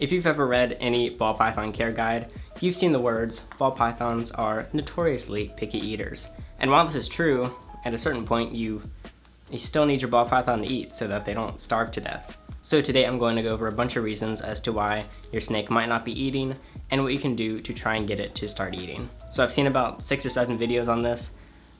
If you've ever read any ball python care guide, you've seen the words, ball pythons are notoriously picky eaters. And while this is true, at a certain point you still need your ball python to eat so that they don't starve to death. So today I'm going to go over a bunch of reasons as to why your snake might not be eating and what you can do to try and get it to start eating. So I've seen about 6 or 7 videos on this.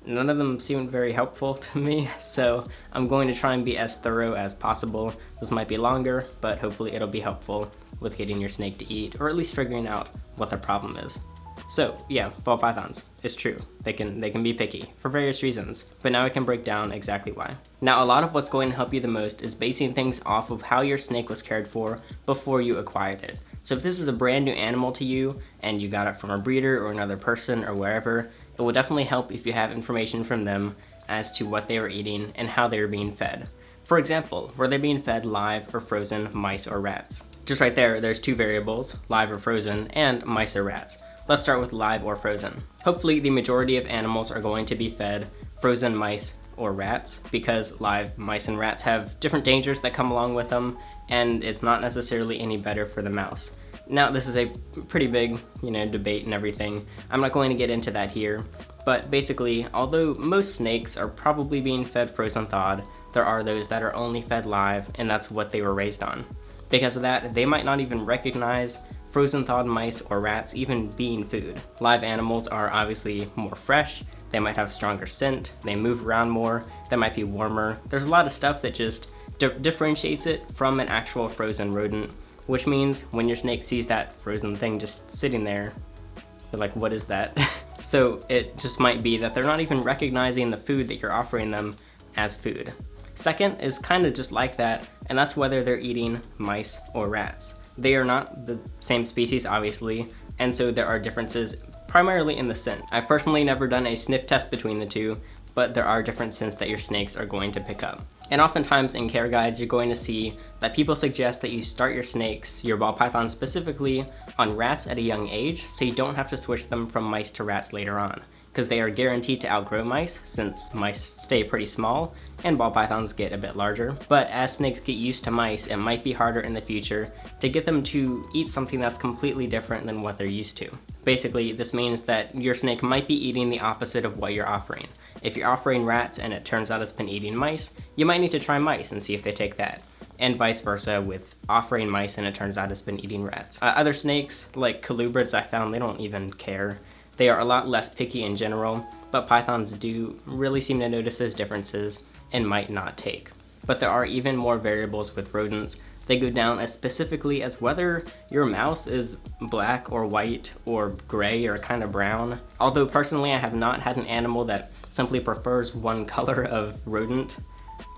None of them seemed very helpful to me, so I'm going to try and be as thorough as possible. This might be longer, but hopefully it'll be helpful with getting your snake to eat, or at least figuring out what their problem is. So yeah, ball pythons, it's true. They can be picky for various reasons, but now I can break down exactly why. Now, a lot of what's going to help you the most is basing things off of how your snake was cared for before you acquired it. So if this is a brand new animal to you and you got it from a breeder or another person or wherever, it will definitely help if you have information from them as to what they were eating and how they were being fed. For example, were they being fed live or frozen mice or rats? Just right there's 2 variables, live or frozen, and mice or rats. Let's start with live or frozen. Hopefully the majority of animals are going to be fed frozen mice or rats, because live mice and rats have different dangers that come along with them, and it's not necessarily any better for the mouse. Now, this is a pretty big, debate and everything. I'm not going to get into that here, but basically, although most snakes are probably being fed frozen thawed, there are those that are only fed live, and that's what they were raised on. Because of that, they might not even recognize frozen thawed mice or rats even being food. Live animals are obviously more fresh, they might have stronger scent, they move around more, they might be warmer. There's a lot of stuff that just differentiates it from an actual frozen rodent, which means when your snake sees that frozen thing just sitting there, they're like, what is that? So it just might be that they're not even recognizing the food that you're offering them as food. Second is kind of just like that, and that's whether they're eating mice or rats. They are not the same species, obviously, and so there are differences primarily in the scent. I've personally never done a sniff test between the two, but there are different scents that your snakes are going to pick up. And oftentimes in care guides, you're going to see that people suggest that you start your snakes, your ball pythons specifically, on rats at a young age, so you don't have to switch them from mice to rats later on, because they are guaranteed to outgrow mice, since mice stay pretty small and ball pythons get a bit larger. But as snakes get used to mice, it might be harder in the future to get them to eat something that's completely different than what they're used to. Basically, this means that your snake might be eating the opposite of what you're offering. If you're offering rats and it turns out it's been eating mice, you might need to try mice and see if they take that. And vice versa with offering mice and it turns out it's been eating rats. Other snakes, like colubrids, I found they don't even care. They are a lot less picky in general, but pythons do really seem to notice those differences and might not take. But there are even more variables with rodents. They go down as specifically as whether your mouse is black or white or gray or kind of brown. Although personally I have not had an animal that simply prefers one color of rodent,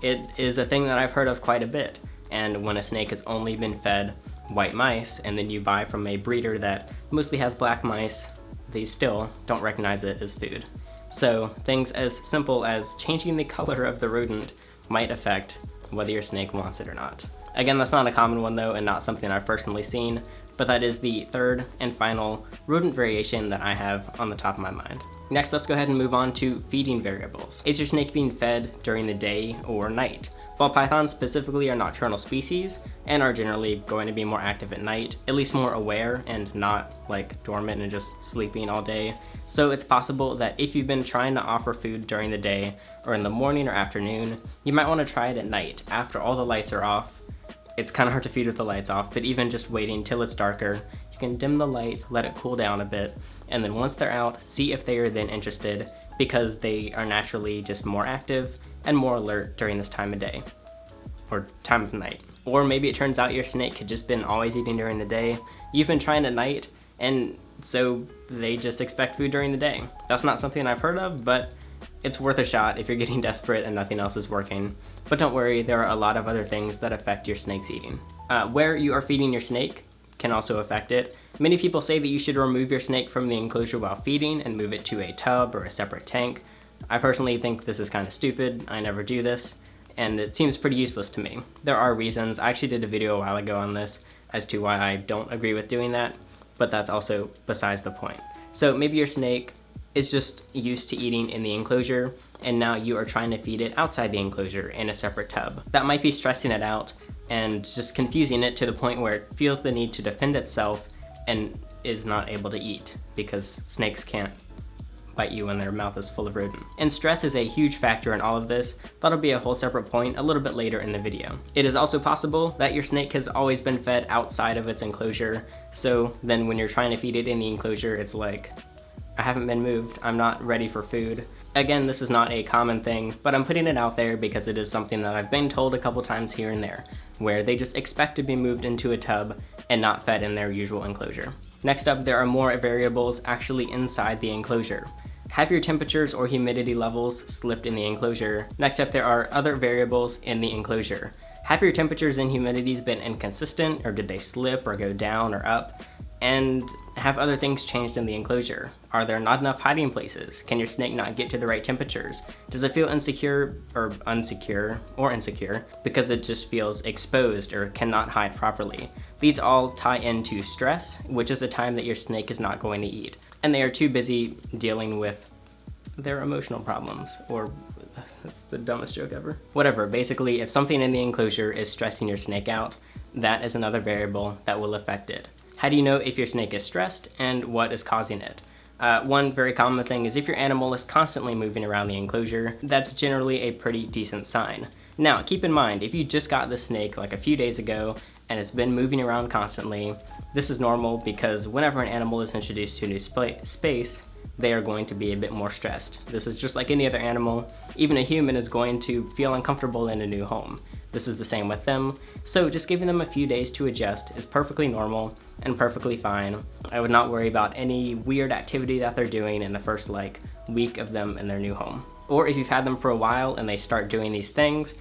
it is a thing that I've heard of quite a bit. And when a snake has only been fed white mice and then you buy from a breeder that mostly has black mice, they still don't recognize it as food. So things as simple as changing the color of the rodent might affect whether your snake wants it or not. Again, that's not a common one though, and not something I've personally seen, but that is the third and final rodent variation that I have on the top of my mind. Next, let's go ahead and move on to feeding variables. Is your snake being fed during the day or night? Ball pythons specifically are nocturnal species and are generally going to be more active at night, at least more aware and not like dormant and just sleeping all day. So it's possible that if you've been trying to offer food during the day or in the morning or afternoon, you might want to try it at night after all the lights are off. It's kind of hard to feed with the lights off, but even just waiting till it's darker, you can dim the lights, let it cool down a bit, and then once they're out, see if they are then interested, because they are naturally just more active and more alert during this time of day, or time of night. Or maybe it turns out your snake had just been always eating during the day, you've been trying at night, and so they just expect food during the day. That's not something I've heard of, but it's worth a shot if you're getting desperate and nothing else is working. But don't worry, there are a lot of other things that affect your snake's eating. Where you are feeding your snake can also affect it. Many people say that you should remove your snake from the enclosure while feeding and move it to a tub or a separate tank. I personally think this is kind of stupid. I never do this, and it seems pretty useless to me. There are reasons. I actually did a video a while ago on this as to why I don't agree with doing that, but that's also besides the point. So maybe your snake is just used to eating in the enclosure, and now you are trying to feed it outside the enclosure in a separate tub. That might be stressing it out, and just confusing it to the point where it feels the need to defend itself and is not able to eat, because snakes can't bite you when their mouth is full of rodent. And stress is a huge factor in all of this. That'll be a whole separate point a little bit later in the video. It is also possible that your snake has always been fed outside of its enclosure, so then when you're trying to feed it in the enclosure, it's like, I haven't been moved, I'm not ready for food. Again, this is not a common thing, but I'm putting it out there because it is something that I've been told a couple times here and there, where they just expect to be moved into a tub and not fed in their usual enclosure. Next up, there are more variables actually inside the enclosure. Have your temperatures or humidity levels slipped in the enclosure? Next up, there are other variables in the enclosure. Have your temperatures and humidities been inconsistent, or did they slip or go down or up? And have other things changed in the enclosure? Are there not enough hiding places? Can your snake not get to the right temperatures? Does it feel insecure because it just feels exposed or cannot hide properly? These all tie into stress, which is a time that your snake is not going to eat, and they are too busy dealing with their emotional problems, or that's the dumbest joke ever. Whatever, basically, if something in the enclosure is stressing your snake out, that is another variable that will affect it. How do you know if your snake is stressed and what is causing it? One very common thing is if your animal is constantly moving around the enclosure, that's generally a pretty decent sign. Now, keep in mind, if you just got the snake like a few days ago and it's been moving around constantly, this is normal because whenever an animal is introduced to a new space, they are going to be a bit more stressed. This is just like any other animal. Even a human is going to feel uncomfortable in a new home. This is the same with them. So just giving them a few days to adjust is perfectly normal and perfectly fine. I would not worry about any weird activity that they're doing in the first week of them in their new home. Or if you've had them for a while and they start doing these things,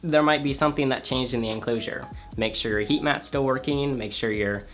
there might be something that changed in the enclosure. Make sure your heat mat's still working, make sure your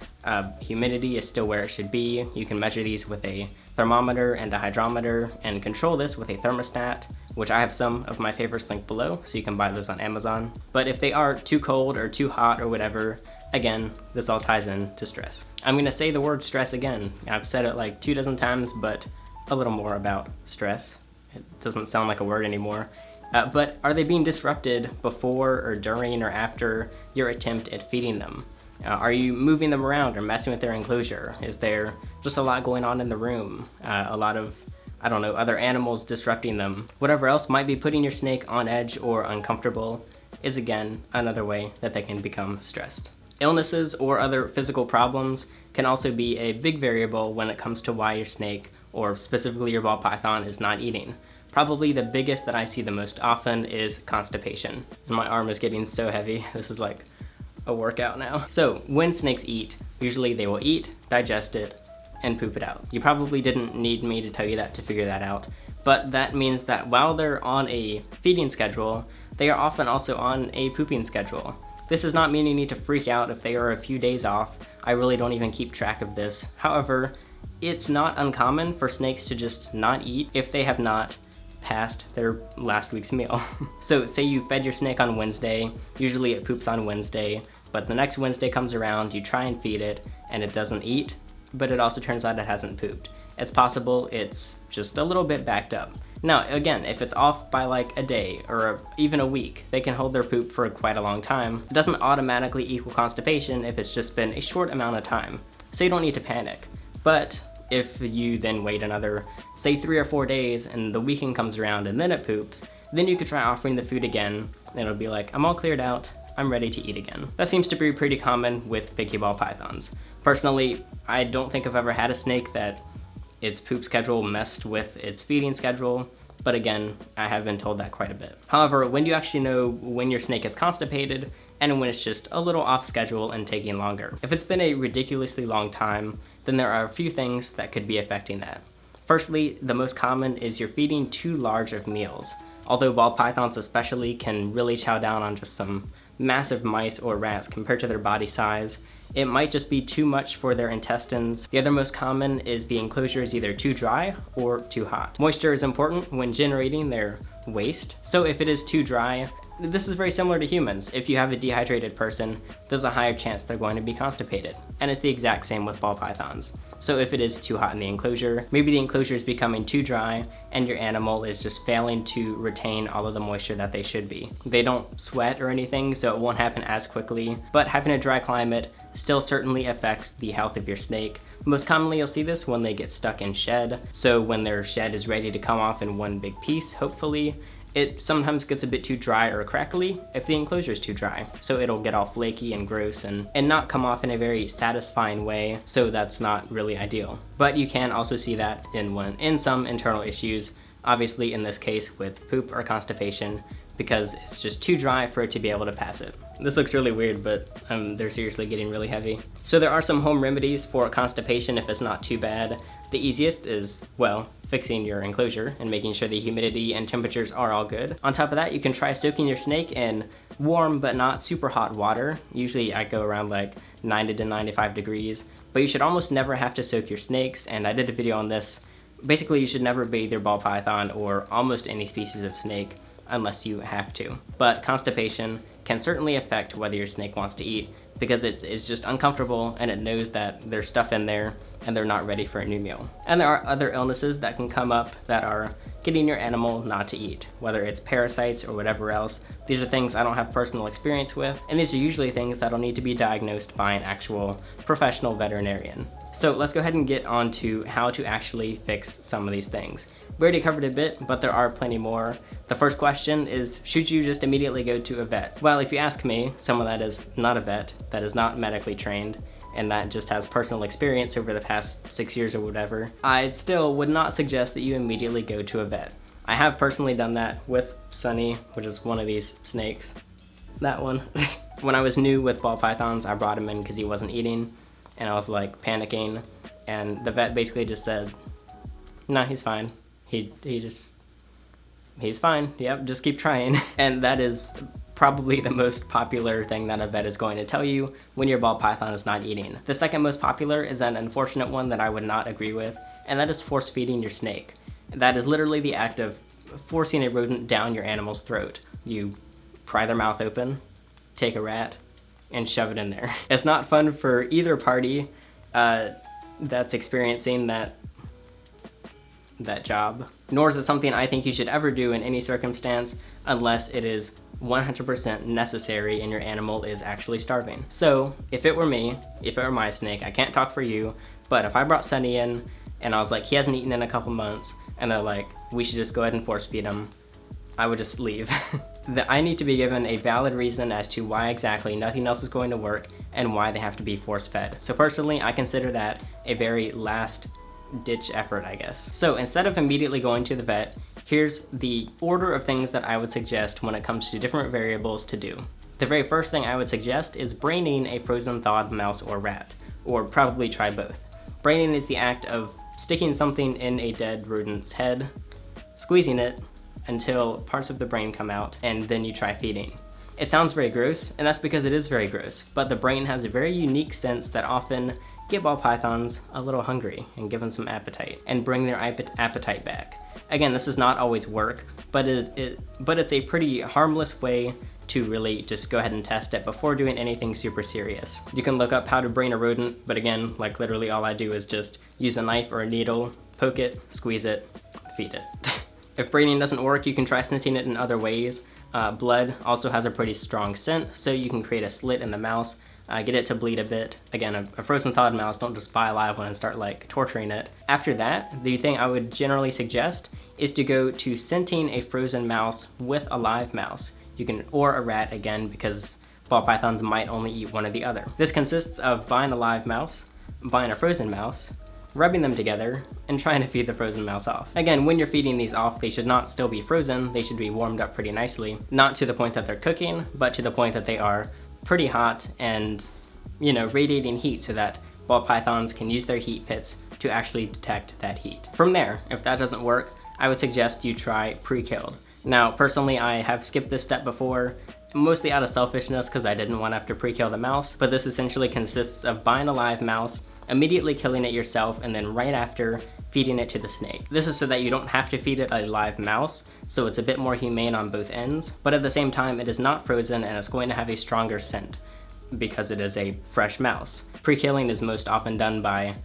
humidity is still where it should be. You can measure these with a thermometer and a hydrometer and control this with a thermostat, which I have some of my favorites linked below, so you can buy those on Amazon. But if they are too cold or too hot or whatever, again, this all ties in to stress. I'm gonna say the word stress again. I've said it like 24 times, but a little more about stress. It doesn't sound like a word anymore. But are they being disrupted before or during or after your attempt at feeding them? Are you moving them around or messing with their enclosure? Is there just a lot going on in the room? A lot of, I don't know, other animals disrupting them? Whatever else might be putting your snake on edge or uncomfortable is again another way that they can become stressed. Illnesses or other physical problems can also be a big variable when it comes to why your snake, or specifically your ball python, is not eating. Probably the biggest that I see the most often is constipation. And my arm is getting so heavy. This is like a workout now. So when snakes eat, usually they will eat, digest it, and poop it out. You probably didn't need me to tell you that to figure that out, but that means that while they're on a feeding schedule, they are often also on a pooping schedule. This does not mean you need to freak out if they are a few days off. I really don't even keep track of this. However, it's not uncommon for snakes to just not eat if they have not past their last week's meal. So say you fed your snake on Wednesday, usually it poops on Wednesday, but the next Wednesday comes around, you try and feed it, and it doesn't eat, but it also turns out it hasn't pooped. It's possible it's just a little bit backed up. Now, again, if it's off by like a day or even a week, they can hold their poop for quite a long time. It doesn't automatically equal constipation if it's just been a short amount of time, so you don't need to panic. But if you then wait another, say 3 or 4 days and the weekend comes around and then it poops, then you could try offering the food again and it'll be like, I'm all cleared out, I'm ready to eat again. That seems to be pretty common with picky ball pythons. Personally, I don't think I've ever had a snake that its poop schedule messed with its feeding schedule, but again, I have been told that quite a bit. However, when do you actually know when your snake is constipated and when it's just a little off schedule and taking longer? If it's been a ridiculously long time, then there are a few things that could be affecting that. Firstly, the most common is you're feeding too large of meals. Although ball pythons especially can really chow down on just some massive mice or rats compared to their body size, it might just be too much for their intestines. The other most common is the enclosure is either too dry or too hot. Moisture is important when generating their waste, so if it is too dry, this is very similar to humans. If you have a dehydrated person, there's a higher chance they're going to be constipated. And it's the exact same with ball pythons. So if it is too hot in the enclosure, maybe the enclosure is becoming too dry and your animal is just failing to retain all of the moisture that they should be. They don't sweat or anything, so it won't happen as quickly, but having a dry climate still certainly affects the health of your snake. Most commonly you'll see this when they get stuck in shed. So when their shed is ready to come off in one big piece, hopefully, it sometimes gets a bit too dry or crackly if the enclosure is too dry. So it'll get all flaky and gross and not come off in a very satisfying way, so that's not really ideal. But you can also see that in some internal issues, obviously in this case with poop or constipation, because it's just too dry for it to be able to pass it. This looks really weird, but they're seriously getting really heavy. So there are some home remedies for constipation if it's not too bad. The easiest is, well, fixing your enclosure and making sure the humidity and temperatures are all good. On top of that, you can try soaking your snake in warm but not super hot water. Usually I go around like 90 to 95 degrees, but you should almost never have to soak your snakes, and I did a video on this. Basically, you should never bathe your ball python or almost any species of snake unless you have to. But constipation can certainly affect whether your snake wants to eat, because it is just uncomfortable and it knows that there's stuff in there and they're not ready for a new meal. And there are other illnesses that can come up that are getting your animal not to eat, whether it's parasites or whatever else. These are things I don't have personal experience with, and these are usually things that'll need to be diagnosed by an actual professional veterinarian. So let's go ahead and get on to how to actually fix some of these things. We already covered a bit, but there are plenty more. The first question is, should you just immediately go to a vet? Well, if you ask me, someone that is not a vet, that is not medically trained, and that just has personal experience over the past 6 years or whatever, I still would not suggest that you immediately go to a vet. I have personally done that with Sunny, which is one of these snakes. That one. When I was new with ball pythons, I brought him in because he wasn't eating, and I was like panicking, and the vet basically just said, no, he's fine. He's fine. Yep, just keep trying. And that is probably the most popular thing that a vet is going to tell you when your ball python is not eating. The second most popular is an unfortunate one that I would not agree with, and that is force feeding your snake. That is literally the act of forcing a rodent down your animal's throat. You pry their mouth open, take a rat, and shove it in there. It's not fun for either party that's experiencing that job, nor is it something I think you should ever do in any circumstance unless it is 100% necessary and your animal is actually starving. So if it were me, if it were my snake, I can't talk for you, but if I brought Sunny in and I was like, he hasn't eaten in a couple months, and they're like, we should just go ahead and force feed him, I would just leave. I need to be given a valid reason as to why exactly nothing else is going to work and why they have to be force fed. So personally, I consider that a very last ditch effort, I guess. So instead of immediately going to the vet, here's the order of things that I would suggest when it comes to different variables to do. The very first thing I would suggest is braining a frozen thawed mouse or rat, or probably try both. Braining is the act of sticking something in a dead rodent's head, squeezing it until parts of the brain come out, and then you try feeding. It sounds very gross, and that's because it is very gross, but the brain has a very unique sense that often get ball pythons a little hungry and give them some appetite and bring their appetite back. Again, this does not always work, but it's a pretty harmless way to really just go ahead and test it before doing anything super serious. You can look up how to brain a rodent, but again, like literally all I do is just use a knife or a needle, poke it, squeeze it, feed it. If braining doesn't work, you can try scenting it in other ways. Blood also has a pretty strong scent, so you can create a slit in the mouse, get it to bleed a bit. Again, a frozen thawed mouse, don't just buy a live one and start like torturing it. After that, the thing I would generally suggest is to go to scenting a frozen mouse with a live mouse. You can, or a rat again, because ball pythons might only eat one or the other. This consists of buying a live mouse, buying a frozen mouse, rubbing them together, and trying to feed the frozen mouse off. Again, when you're feeding these off, they should not still be frozen, they should be warmed up pretty nicely. Not to the point that they're cooking, but to the point that they are pretty hot and, radiating heat so that ball pythons can use their heat pits to actually detect that heat. From there, if that doesn't work, I would suggest you try pre-killed. Now, personally, I have skipped this step before, mostly out of selfishness because I didn't want to have to pre-kill the mouse, but this essentially consists of buying a live mouse, immediately killing it yourself, and then right after feeding it to the snake. This is so that you don't have to feed it a live mouse, so it's a bit more humane on both ends, but at the same time it is not frozen and it's going to have a stronger scent because it is a fresh mouse. Pre-killing is most often done by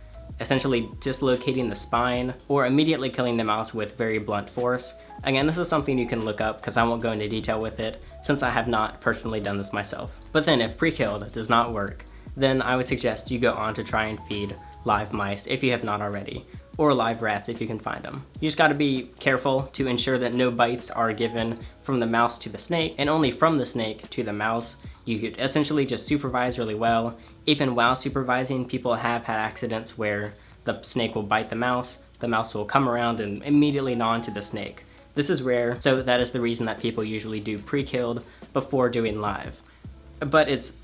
essentially dislocating the spine or immediately killing the mouse with very blunt force. Again, this is something you can look up because I won't go into detail with it since I have not personally done this myself. But then if pre-killed does not work, then I would suggest you go on to try and feed live mice if you have not already, or live rats if you can find them. You just gotta be careful to ensure that no bites are given from the mouse to the snake, and only from the snake to the mouse. You could essentially just supervise really well. Even while supervising, people have had accidents where the snake will bite the mouse will come around and immediately gnaw into the snake. This is rare, so that is the reason that people usually do pre-killed before doing live. But it's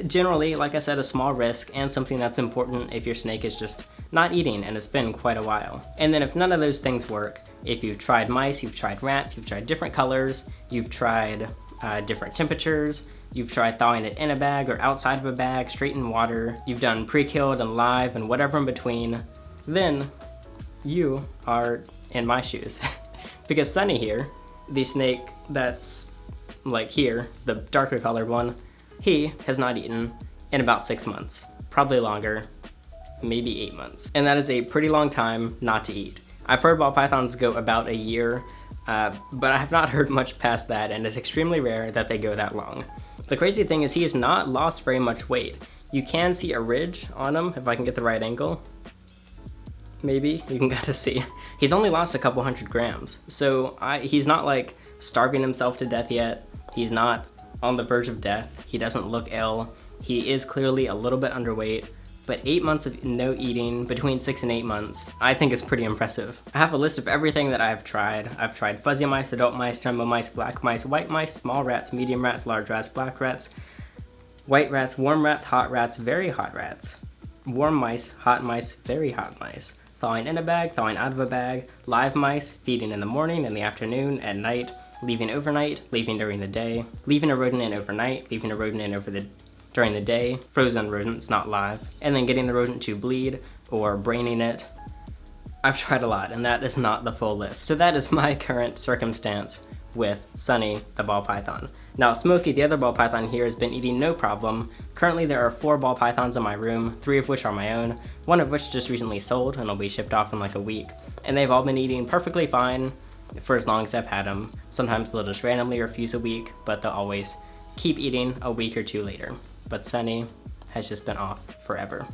generally, like I said, a small risk and something that's important if your snake is just not eating and it's been quite a while. And then if none of those things work, if you've tried mice, you've tried rats, you've tried different colors, you've tried different temperatures, you've tried thawing it in a bag or outside of a bag, straight in water, you've done pre-killed and live and whatever in between, then you are in my shoes. Because Sunny here, the snake that's like here, the darker colored one, he has not eaten in about 6 months, probably longer, maybe 8 months. And that is a pretty long time not to eat. I've heard ball pythons go about a year, but I have not heard much past that, and it's extremely rare that they go that long. The crazy thing is he has not lost very much weight. You can see a ridge on him, if I can get the right angle. Maybe, you can kind of see. He's only lost a couple 100 grams, so he's not like starving himself to death yet. He's not on the verge of death. He doesn't look ill. He is clearly a little bit underweight, but 8 months of no eating, between 6 and 8 months, I think is pretty impressive. I have a list of everything that I've tried. I've tried fuzzy mice, adult mice, jumbo mice, black mice, white mice, small rats, medium rats, large rats, black rats, white rats, warm rats, hot rats, very hot rats, warm mice, hot mice, very hot mice, thawing in a bag, thawing out of a bag, live mice, feeding in the morning, in the afternoon, at night, leaving overnight, leaving during the day, leaving a rodent in overnight, leaving a rodent in during the day, frozen rodents, not live, and then getting the rodent to bleed or braining it. I've tried a lot, and that is not the full list. So that is my current circumstance with Sunny, the ball python. Now Smokey, the other ball python here, has been eating no problem. Currently there are 4 ball pythons in my room, 3 of which are my own, 1 of which just recently sold and will be shipped off in like a week. And they've all been eating perfectly fine for as long as I've had them. Sometimes they'll just randomly refuse a week, but they'll always keep eating a week or 2 later. But Sunny has just been off forever.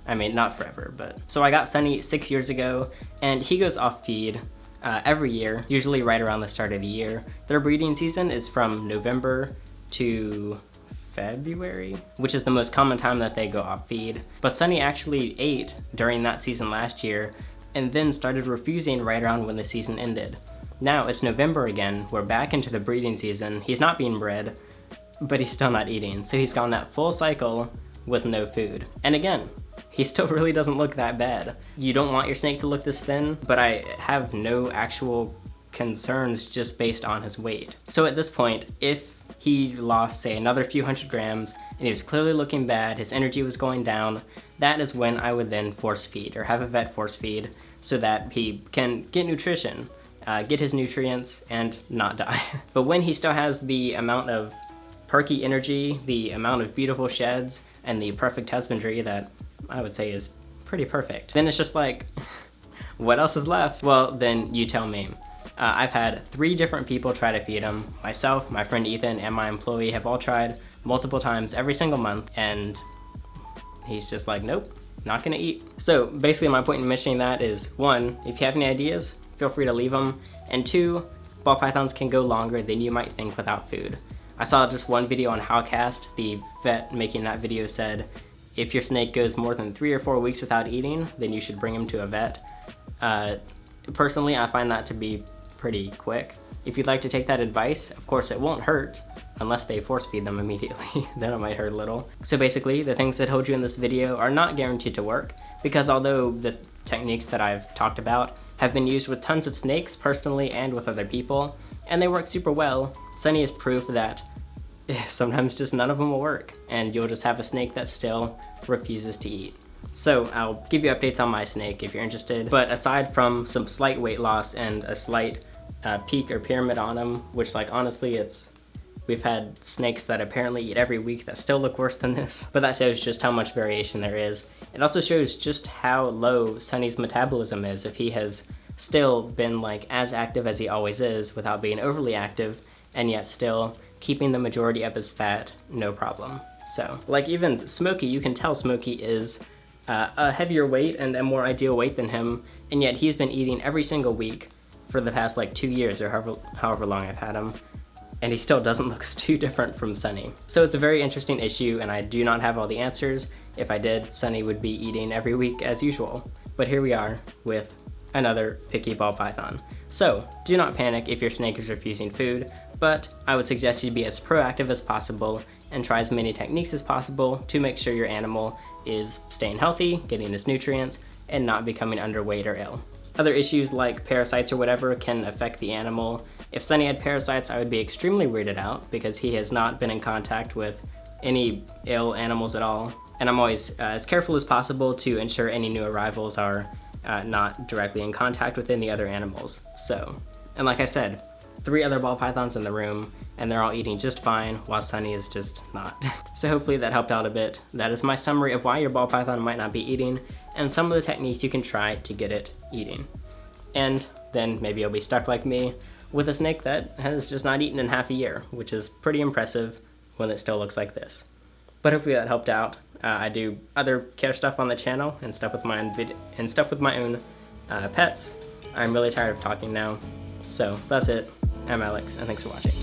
I mean, not forever, but. So I got Sunny 6 years ago, and he goes off feed every year, usually right around the start of the year. Their breeding season is from November to February, which is the most common time that they go off feed. But Sunny actually ate during that season last year, and then started refusing right around when the season ended. Now it's November again, we're back into the breeding season, he's not being bred, but he's still not eating, so he's gone that full cycle with no food. And again, he still really doesn't look that bad. You don't want your snake to look this thin, but I have no actual concerns just based on his weight. So at this point, if he lost, say, another few 100 grams, and he was clearly looking bad, his energy was going down, that is when I would then force feed, or have a vet force feed, so that he can get nutrition, get his nutrients, and not die. But when he still has the amount of perky energy, the amount of beautiful sheds, and the perfect husbandry that I would say is pretty perfect, then it's just like, what else is left? Well, then you tell me. I've had 3 different people try to feed him. Myself, my friend Ethan, and my employee have all tried multiple times every single month, and he's just like, nope, not gonna eat. So basically my point in mentioning that is, 1, if you have any ideas, feel free to leave them, and 2, ball pythons can go longer than you might think without food. I saw just one video on Howcast. The vet making that video said, if your snake goes more than 3 or 4 weeks without eating, then you should bring him to a vet. Personally, I find that to be pretty quick. If you'd like to take that advice, of course it won't hurt unless they force feed them immediately. Then it might hurt a little. So basically, the things I told you in this video are not guaranteed to work, because although the techniques that I've talked about have been used with tons of snakes personally and with other people, and they work super well, Sunny is proof that sometimes just none of them will work, and you'll just have a snake that still refuses to eat. So I'll give you updates on my snake if you're interested. But aside from some slight weight loss and a slight peak or pyramid on him, which like honestly we've had snakes that apparently eat every week that still look worse than this. But that shows just how much variation there is. It also shows just how low Sunny's metabolism is if he has still been like as active as he always is without being overly active, and yet still keeping the majority of his fat no problem. So like even Smokey, you can tell Smokey is a heavier weight and a more ideal weight than him, and yet he's been eating every single week for the past like 2 years or however long I've had him, and he still doesn't look too different from Sunny. So it's a very interesting issue, and I do not have all the answers. If I did, Sunny would be eating every week as usual. But here we are with another picky ball python. So do not panic if your snake is refusing food, but I would suggest you be as proactive as possible and try as many techniques as possible to make sure your animal is staying healthy, getting its nutrients, and not becoming underweight or ill. Other issues like parasites or whatever can affect the animal. If Sunny had parasites, I would be extremely weirded out because he has not been in contact with any ill animals at all. And I'm always as careful as possible to ensure any new arrivals are not directly in contact with any other animals. So, and like I said, 3 other ball pythons in the room, and they're all eating just fine, while Sunny is just not. So hopefully that helped out a bit. That is my summary of why your ball python might not be eating, and some of the techniques you can try to get it eating. And then maybe you'll be stuck like me with a snake that has just not eaten in half a year, which is pretty impressive when it still looks like this. But hopefully that helped out. I do other care stuff on the channel and stuff with my own pets. I'm really tired of talking now. So that's it. I'm Alex, and thanks for watching.